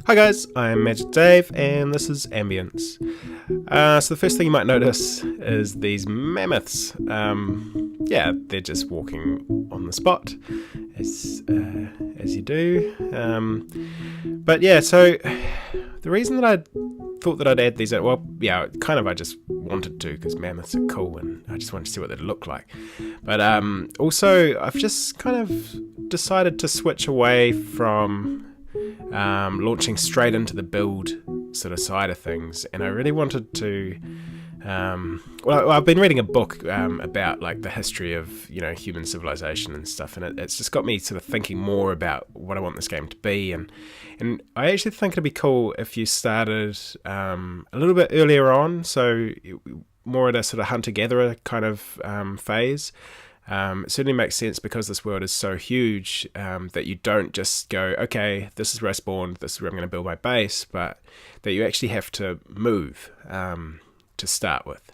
Hi guys, I'm majicDave and this is Ambience. So the first thing you might notice is these mammoths. They're just walking on the spot, as you do. So the reason that I thought that I'd add these, I just wanted to because mammoths are cool and I just wanted to see what they'd look like. But also, I've just kind of decided to switch away from launching straight into the build sort of side of things, and I really wanted to I've been reading a book about like the history of human civilization and stuff, and it's just got me sort of thinking more about what I want this game to be, and I actually think it'd be cool if you started a little bit earlier on, so more at a sort of hunter-gatherer kind of phase. It certainly makes sense because this world is so huge that you don't just go, okay, this is where I spawned, this is where I'm going to build my base, but that you actually have to move to start with.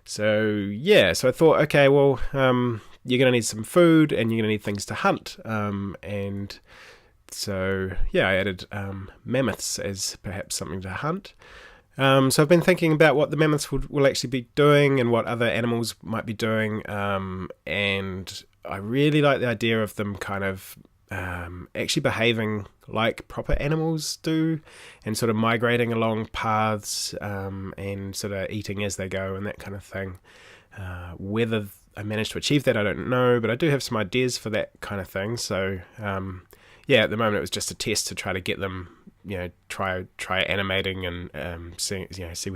So I thought, okay, well, you're going to need some food and you're going to need things to hunt. I added mammoths as perhaps something to hunt. So I've been thinking about what the mammoths will actually be doing and what other animals might be doing, and I really like the idea of them kind of actually behaving like proper animals do and sort of migrating along paths and sort of eating as they go and that kind of thing. Whether I managed to achieve that, I don't know, but I do have some ideas for that kind of thing. So at the moment it was just a test to try to get them try animating and see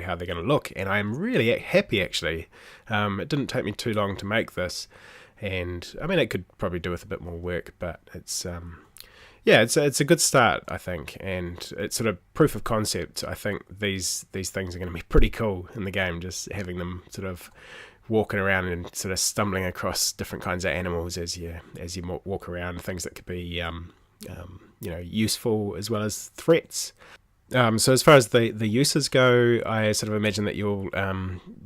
how they're going to look, and I'm really happy actually. It didn't take me too long to make this, and I mean it could probably do with a bit more work, but it's a good start, I think, and it's sort of proof of concept. I think these things are going to be pretty cool in the game, just having them sort of walking around and sort of stumbling across different kinds of animals as you walk around, things that could be useful as well as threats. So as far as the uses go, I sort of imagine that you'll,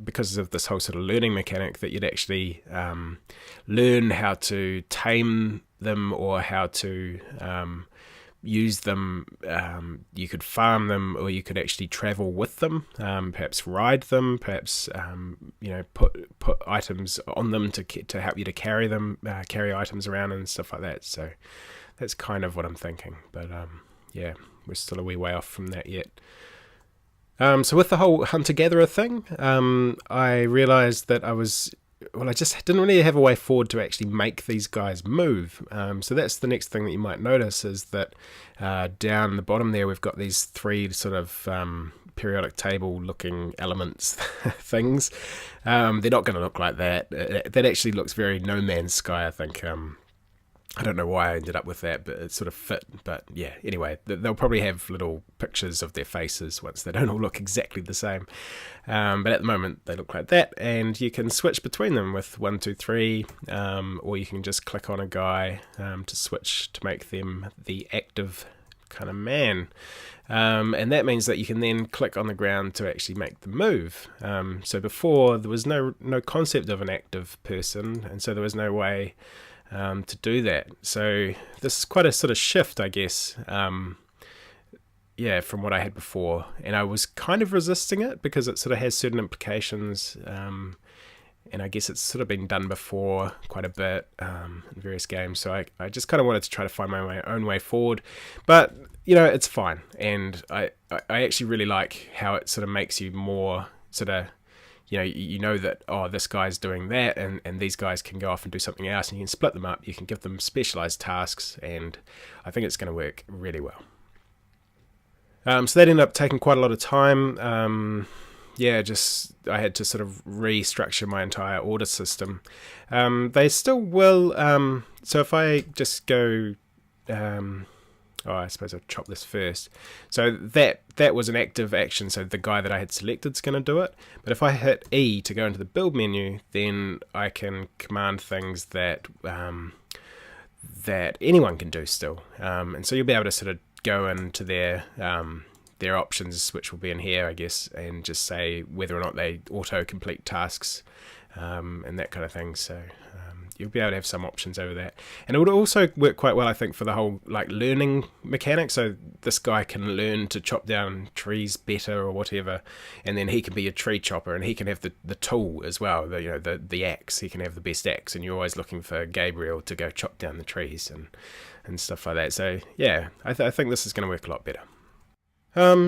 because of this whole sort of learning mechanic, that you'd actually learn how to tame them or how to use them. You could farm them, or you could actually travel with them, perhaps ride them, perhaps put items on them to help you to carry them, carry items around and stuff like that. So that's kind of what I'm thinking, but we're still a wee way off from that yet. So with the whole hunter-gatherer thing, I realised that I just didn't really have a way forward to actually make these guys move. So that's the next thing that you might notice, is that down the bottom there we've got these three sort of periodic table looking elements things. They're not going to look like that. That actually looks very No Man's Sky, I think. I don't know why I ended up with that, but it sort of fit. But yeah, anyway, they'll probably have little pictures of their faces once they don't all look exactly the same. But at the moment, they look like that, and you can switch between them with 1, 2, 3, or you can just click on a guy to switch to make them the active kind of man. And that means that you can then click on the ground to actually make them move. So before, there was no concept of an active person, and so there was no way to do that. So this is quite a sort of shift, I guess, from what I had before, and I was kind of resisting it because it sort of has certain implications, and I guess it's sort of been done before quite a bit in various games, so I just kind of wanted to try to find my own way forward, but it's fine, and I actually really like how it sort of makes you more sort of you know that, this guy's doing that, and these guys can go off and do something else, and you can split them up, you can give them specialized tasks, and I think it's going to work really well. So that ended up taking quite a lot of time. I had to sort of restructure my entire order system. They still will, so if I just go... I suppose I'll chop this first. So that was an active action, so the guy that I had selected is going to do it. But if I hit E to go into the build menu, then I can command things that anyone can do still. And so you'll be able to sort of go into their options, which will be in here, I guess, and just say whether or not they auto-complete tasks and that kind of thing. So you'll be able to have some options over that. And it would also work quite well, I think, for the whole like learning mechanic. So this guy can learn to chop down trees better or whatever, and then he can be a tree chopper, and he can have the tool as well, the axe. He can have the best axe, and you're always looking for Gabriel to go chop down the trees and stuff like that. So yeah, I think this is going to work a lot better.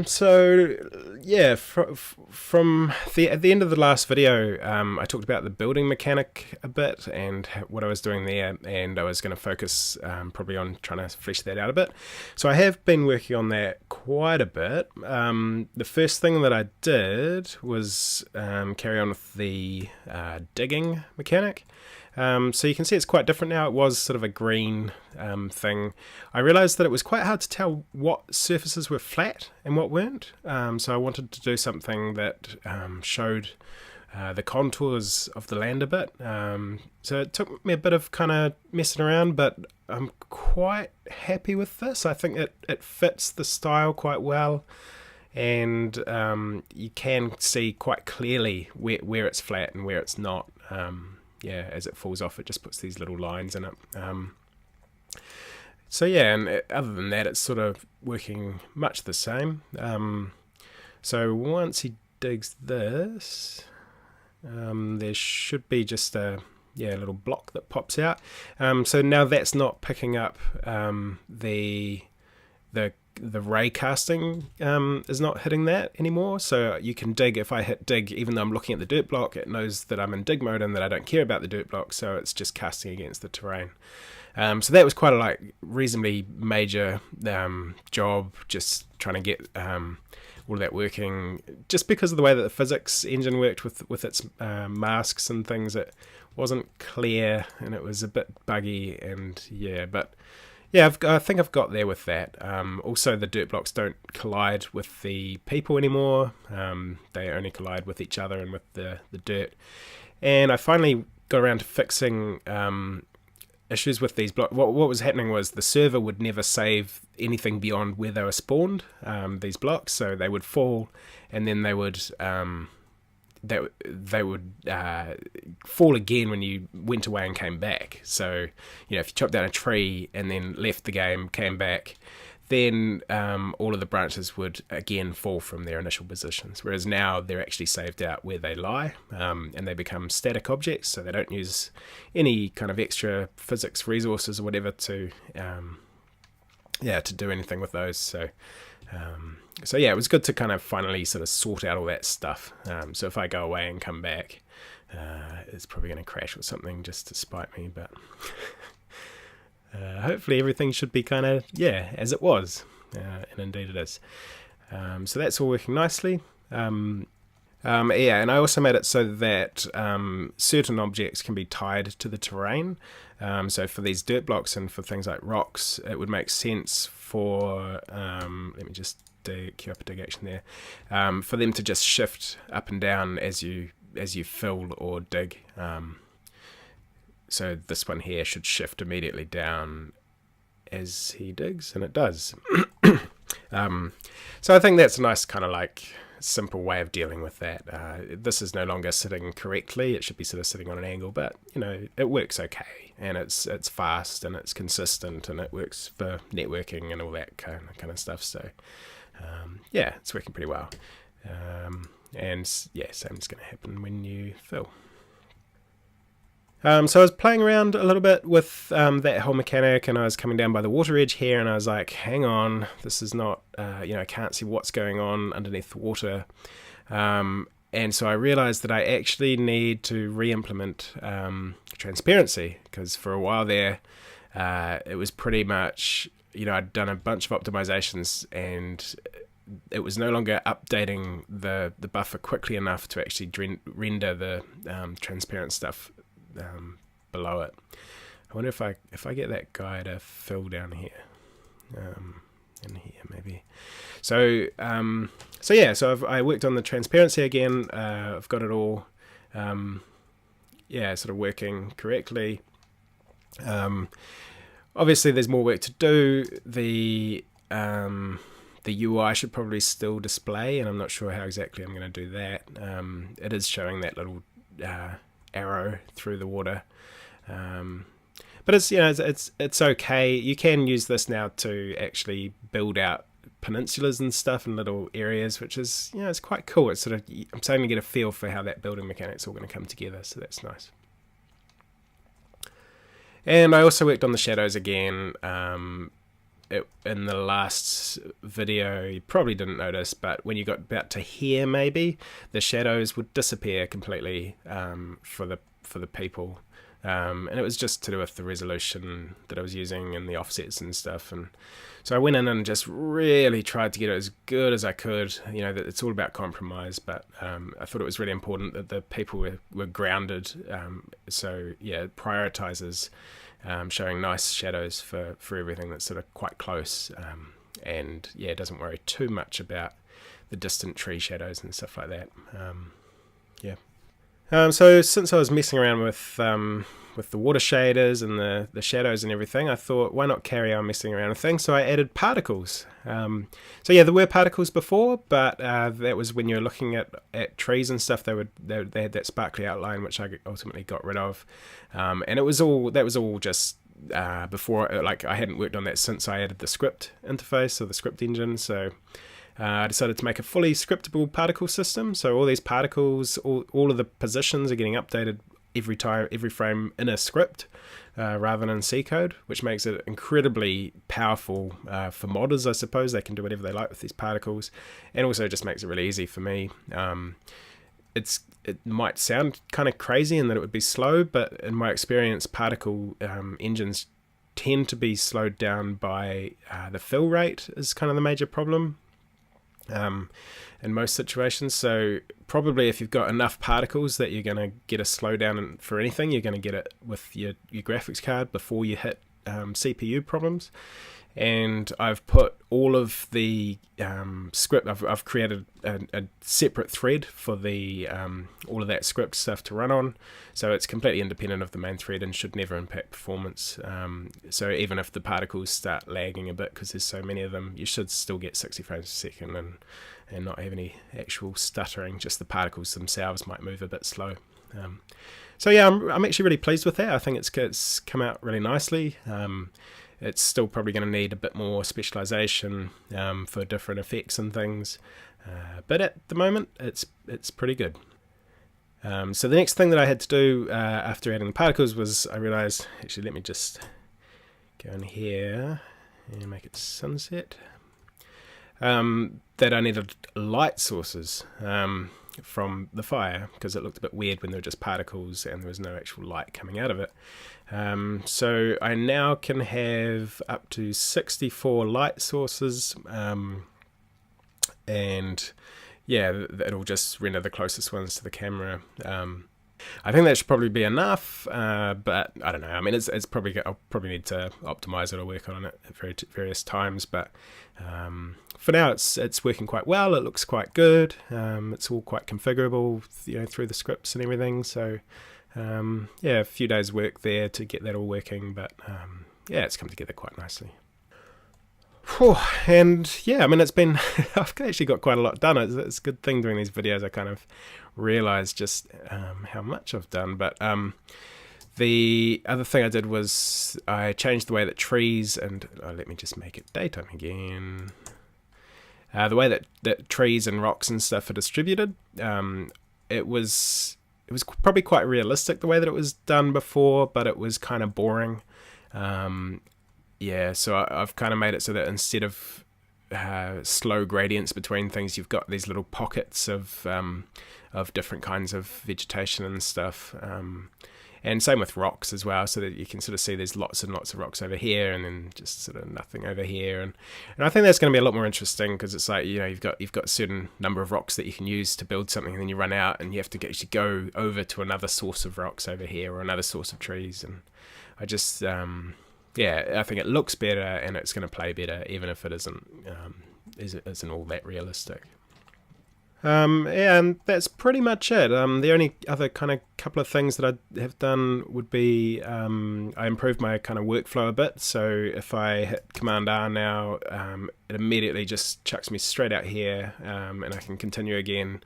So yeah, from at the end of the last video, I talked about the building mechanic a bit and what I was doing there, and I was going to focus probably on trying to flesh that out a bit. So I have been working on that quite a bit. The first thing that I did was carry on with the digging mechanic. So you can see it's quite different now. It was sort of a green thing. I realized that it was quite hard to tell what surfaces were flat and what weren't. So I wanted to do something that showed the contours of the land a bit. So it took me a bit of kind of messing around, but I'm quite happy with this. I think it fits the style quite well. And you can see quite clearly where it's flat and where it's not. Yeah, as it falls off, it just puts these little lines in it. So yeah, and other than that, it's sort of working much the same. So once he digs this, there should be just a little block that pops out. So now that's not picking up the ray casting is not hitting that anymore, so you can dig. If I hit dig, even though I'm looking at the dirt block, it knows that I'm in dig mode and that I don't care about the dirt block, so it's just casting against the terrain. So that was quite a reasonably major job, just trying to get all of that working. Just because of the way that the physics engine worked with its masks and things, it wasn't clear and it was a bit buggy, and but yeah, I think I've got there with that. Also, the dirt blocks don't collide with the people anymore. They only collide with each other and with the dirt. And I finally got around to fixing issues with these blocks. What was happening was the server would never save anything beyond where they were spawned, these blocks. So they would fall, and then they would fall again when you went away and came back. So, if you chopped down a tree and then left the game, came back, then all of the branches would again fall from their initial positions. Whereas now they're actually saved out where they lie, and they become static objects, so they don't use any kind of extra physics resources or whatever to do anything with those. So yeah, it was good to kind of finally sort of sort out all that stuff. So if I go away and come back, it's probably going to crash or something just to spite me, but hopefully everything should be kind of, as it was. And indeed it is. So that's all working nicely. And I also made it so that certain objects can be tied to the terrain. So for these dirt blocks and for things like rocks, it would make sense for, let me just queue up a dig action there, for them to just shift up and down as you fill or dig. So this one here should shift immediately down as he digs, and it does. So I think that's a nice kind of simple way of dealing with that. This is no longer sitting correctly. It should be sort of sitting on an angle, but it works okay, and it's fast and it's consistent, and it works for networking and all that kind of stuff. So it's working pretty well. And same's going to happen when you fill. So I was playing around a little bit with that whole mechanic, and I was coming down by the water edge here, and I was like, hang on, this is not, I can't see what's going on underneath the water. And so I realized that I actually need to re-implement transparency, because for a while there, it was pretty much, I'd done a bunch of optimizations, and it was no longer updating the buffer quickly enough to actually render the transparent stuff below it. I wonder if I get that guy to fill down here, in here maybe. So I worked on the transparency again. I've got it all, sort of working correctly. Obviously, there's more work to do. The UI should probably still display, and I'm not sure how exactly I'm going to do that. It is showing that little arrow through the water, But it's, you know, it's okay. You can use this now to actually build out peninsulas and stuff in little areas, which is, you know, it's quite cool. It's sort of, I'm starting to get a feel for how that building mechanic's all going to come together, so that's nice. And I also worked on the shadows again. In the last video, you probably didn't notice, but when you got about to here, maybe the shadows would disappear completely for the people. And it was just to do with the resolution that I was using and the offsets and stuff. And so I went in and just really tried to get it as good as I could. You know, it's all about compromise, but I thought it was really important that the people were grounded. So yeah, it prioritizes showing nice shadows for everything that's sort of quite close. And yeah, it doesn't worry too much about the distant tree shadows and stuff like that. Yeah. So since I was messing around with the water shaders and the shadows and everything, I thought, why not carry on messing around with things? So I added particles. So yeah, there were particles before, but that was when you're looking at trees and stuff. They had that sparkly outline, which I ultimately got rid of, and that was all just before. Like, I hadn't worked on that since I added the script interface or the script engine. So I decided to make a fully scriptable particle system. So all these particles, all of the positions are getting updated every frame in a script rather than in C code, which makes it incredibly powerful for modders, I suppose. They can do whatever they like with these particles, and also just makes it really easy for me. It might sound kind of crazy in that it would be slow, but in my experience, particle engines tend to be slowed down by the fill rate is kind of the major problem in most situations. So probably if you've got enough particles that you're going to get a slowdown for anything, you're going to get it with your graphics card before you hit CPU problems. And I've put all of the script, I've created a separate thread for the all of that script stuff to run on, so it's completely independent of the main thread and should never impact performance. So even if the particles start lagging a bit because there's so many of them, you should still get 60 frames a second and not have any actual stuttering. Just the particles themselves might move a bit slow. So yeah, I'm actually really pleased with that. I think it's come out really nicely. It's still probably going to need a bit more specialization for different effects and things, but at the moment it's pretty good. So the next thing that I had to do after adding the particles was, I realized, actually let me just go in here and make it sunset, that I needed light sources from the fire, because it looked a bit weird when there were just particles and there was no actual light coming out of it. So I now can have up to 64 light sources, and yeah, it'll just render the closest ones to the camera. I think that should probably be enough, but I don't know. I mean, it's probably, I'll probably need to optimize it or work on it at various times, but for now it's working quite well. It looks quite good. It's all quite configurable, you know, through the scripts and everything. So yeah, a few days work there to get that all working, but yeah, it's come together quite nicely. Whew. And yeah, I mean, it's been I've actually got quite a lot done. It's a good thing doing these videos. I kind of realized just how much I've done. But the other thing I did was I changed the way that trees and let me just make it daytime again. The way that trees and rocks and stuff are distributed, it was probably quite realistic the way that it was done before, but it was kind of boring. Yeah, so I've kind of made it so that instead of slow gradients between things, you've got these little pockets of different kinds of vegetation and stuff. And same with rocks as well, so that you can sort of see there's lots and lots of rocks over here and then just sort of nothing over here. And I think that's going to be a lot more interesting, because it's like, you know, you've got a certain number of rocks that you can use to build something, and then you run out and you have to actually go over to another source of rocks over here or another source of trees. And I just yeah, I think it looks better and it's going to play better, even if it isn't all that realistic. Yeah, and that's pretty much it. The only other kind of couple of things that I have done would be I improved my kind of workflow a bit. So if I hit Command R now, it immediately just chucks me straight out here, and I can continue again.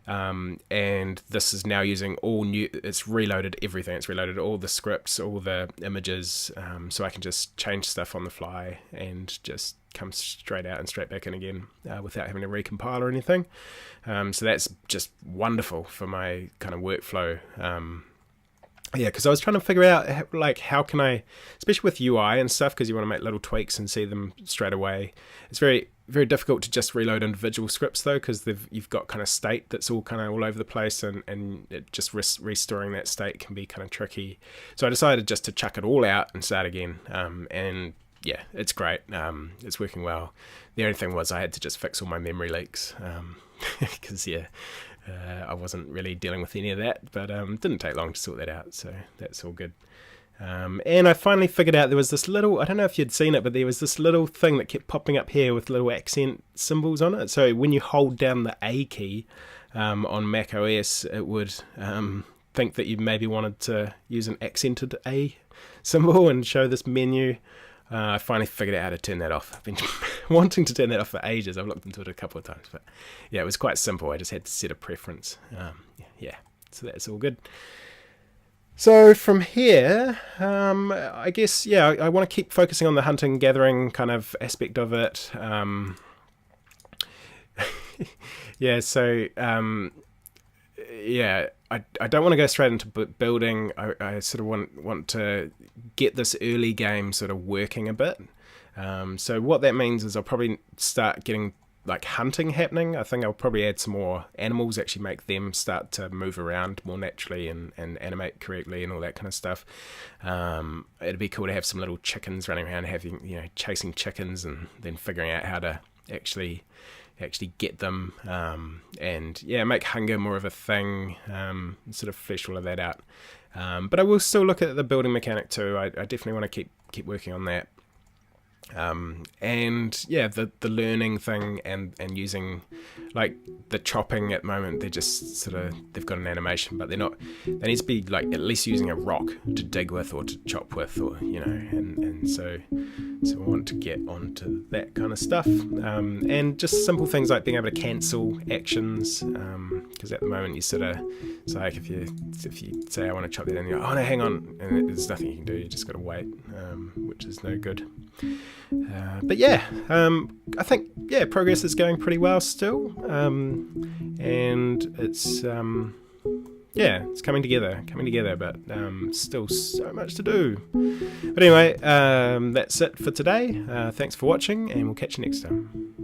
and this is now using all new, it's reloaded everything, it's reloaded all the scripts, all the images, so I can just change stuff on the fly and just come straight out and straight back in again without having to recompile or anything. So that's just wonderful for my kind of workflow. Yeah, because I was trying to figure out, like, how can I, especially with UI and stuff, because you want to make little tweaks and see them straight away. It's very, very difficult to just reload individual scripts, though, because you've got kind of state that's all kind of all over the place, and it just restoring that state can be kind of tricky. So I decided just to chuck it all out and start again. And yeah, it's great. It's working well. The only thing was I had to just fix all my memory leaks, because, yeah, I wasn't really dealing with any of that, but didn't take long to sort that out, so that's all good. And I finally figured out there was this little, I don't know if you'd seen it, but there was this little thing that kept popping up here with little accent symbols on it. So when you hold down the A key on Mac OS, it would think that you maybe wanted to use an accented A symbol and show this menu. I finally figured out how to turn that off. I've been wanting to turn that off for ages. I've looked into it a couple of times, but yeah, it was quite simple. I just had to set a preference. Yeah, so that's all good. So from here, I guess, yeah, I want to keep focusing on the hunting, gathering kind of aspect of it. Yeah, so yeah, I don't want to go straight into building. I sort of want to get this early game sort of working a bit. So what that means is I'll probably start getting like hunting happening. I think I'll probably add some more animals, actually make them start to move around more naturally and animate correctly and all that kind of stuff. It'd be cool to have some little chickens running around, having, you know, chasing chickens and then figuring out how to actually get them, and yeah, make hunger more of a thing, sort of flesh all of that out. But I will still look at the building mechanic too. I definitely want to keep working on that. And yeah, the learning thing and using like the chopping at the moment, they're just sort of, they've got an animation, but they need to be like at least using a rock to dig with or to chop with, or, you know, and so I want to get onto that kind of stuff, and just simple things like being able to cancel actions, because at the moment you sort of, it's like if you say I want to chop that in, you're like, oh no, hang on, and there's nothing you can do, you just got to wait, which is no good. But yeah, I think, yeah, progress is going pretty well still, and it's yeah, it's coming together, but still so much to do. But anyway, that's it for today. Thanks for watching, and we'll catch you next time.